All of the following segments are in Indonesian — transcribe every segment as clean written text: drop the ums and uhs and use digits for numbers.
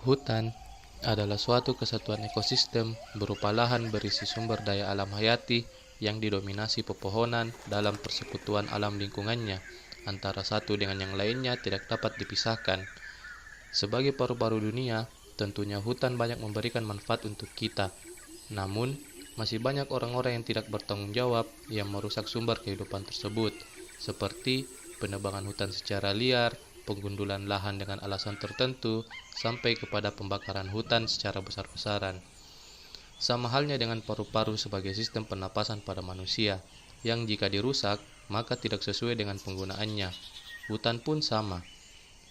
Hutan adalah suatu kesatuan ekosistem berupa lahan berisi sumber daya alam hayati yang didominasi pepohonan dalam persekutuan alam lingkungannya, antara satu dengan yang lainnya tidak dapat dipisahkan. Sebagai paru-paru dunia, tentunya hutan banyak memberikan manfaat untuk kita. Namun, masih banyak orang-orang yang tidak bertanggung jawab yang merusak sumber kehidupan tersebut, seperti penebangan hutan secara liar, penggundulan lahan dengan alasan tertentu, sampai kepada pembakaran hutan secara besar-besaran. Sama halnya dengan paru-paru sebagai sistem pernapasan pada manusia, yang jika dirusak, maka tidak sesuai dengan penggunaannya. Hutan pun sama.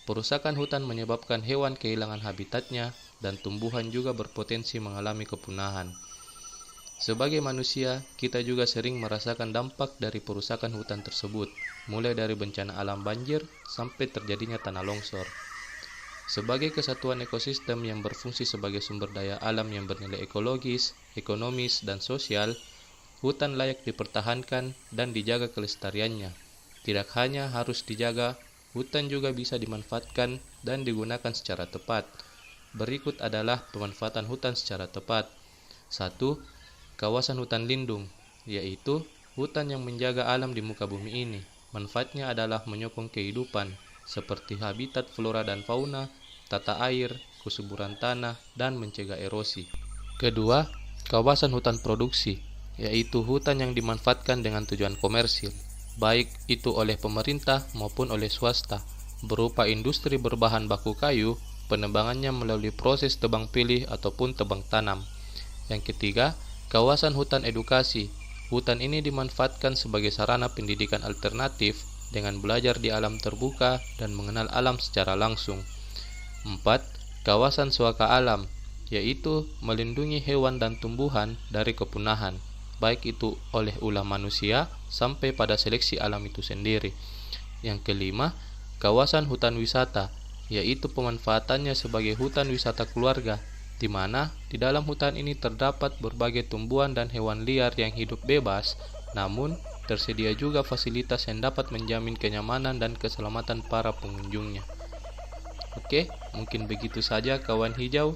Perusakan hutan menyebabkan hewan kehilangan habitatnya, dan tumbuhan juga berpotensi mengalami kepunahan. Sebagai manusia, kita juga sering merasakan dampak dari perusakan hutan tersebut, mulai dari bencana alam banjir sampai terjadinya tanah longsor. Sebagai kesatuan ekosistem yang berfungsi sebagai sumber daya alam yang bernilai ekologis, ekonomis, dan sosial, hutan layak dipertahankan dan dijaga kelestariannya. Tidak hanya harus dijaga, hutan juga bisa dimanfaatkan dan digunakan secara tepat. Berikut adalah pemanfaatan hutan secara tepat. 1. Kawasan hutan lindung, yaitu hutan yang menjaga alam di muka bumi ini. Manfaatnya adalah menyokong kehidupan, seperti habitat flora dan fauna, tata air, kesuburan tanah, dan mencegah erosi. Kedua, kawasan hutan produksi, yaitu hutan yang dimanfaatkan dengan tujuan komersil, baik itu oleh pemerintah maupun oleh swasta, berupa industri berbahan baku kayu, penebangannya melalui proses tebang pilih ataupun tebang tanam. Yang ketiga, kawasan hutan edukasi. Hutan ini dimanfaatkan sebagai sarana pendidikan alternatif dengan belajar di alam terbuka dan mengenal alam secara langsung. 4. Kawasan suaka alam, yaitu melindungi hewan dan tumbuhan dari kepunahan, baik itu oleh ulah manusia sampai pada seleksi alam itu sendiri. Yang kelima, kawasan hutan wisata, yaitu pemanfaatannya sebagai hutan wisata keluarga, di mana di dalam hutan ini terdapat berbagai tumbuhan dan hewan liar yang hidup bebas, namun tersedia juga fasilitas yang dapat menjamin kenyamanan dan keselamatan para pengunjungnya. Oke, mungkin begitu saja kawan hijau.